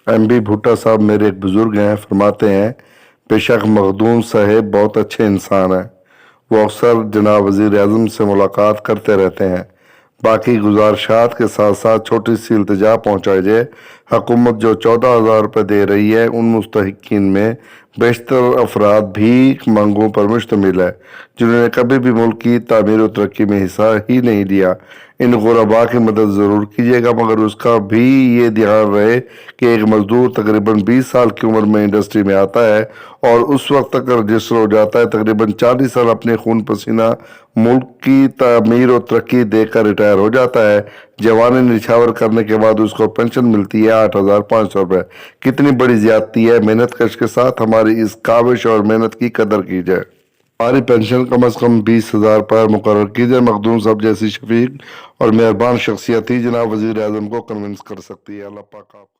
M B भुट्टा साहब मेरे एक बुजुर्ग हैं, फरमाते हैं बेशक मखदूम साहेब बहुत अच्छे इंसान हैं। वो अक्सर जनाब वजीर आजम से मुलाकात करते रहते हैं। बाकी गुजारिशात के साथ साथ छोटी सी इल्तिजा पहुँचाई जाए, हुकूमत जो 14,000 रुपये दे रही है उन मुस्तहिकीन में बेशतर अफराद भीख मंगों पर मुश्तमिल है, जिन्होंने कभी भी मुल्क की तामीर और तरक्की में हिस्सा ही नहीं लिया। इन गुरबा की मदद ज़रूर कीजिएगा, मगर उसका भी ये ध्यान रहे कि एक मजदूर तकरीबन 20 साल की उम्र में इंडस्ट्री में आता है और उस वक्त तक रजिस्टर हो जाता है, तकरीबन 40 साल अपने खून पसीना मुल्क की तामीर और तरक्की देकर रिटायर हो जाता है। जवानी निछावर करने के बाद उसको पेंशन मिलती है 8,500 रुपये। कितनी बड़ी ज्यादती है। मेहनत कश के साथ हमारी इस काविश और मेहनत की कदर की जाए। हमारी पेंशन कम से कम 20,000 पर मुकर्रर कीजिए। मखदूम साहब जैसी शफीक और मेहरबान शख्सियत ही जनाब वजीर आजम को कन्विंस कर सकती है। अल्लाह पाक आपका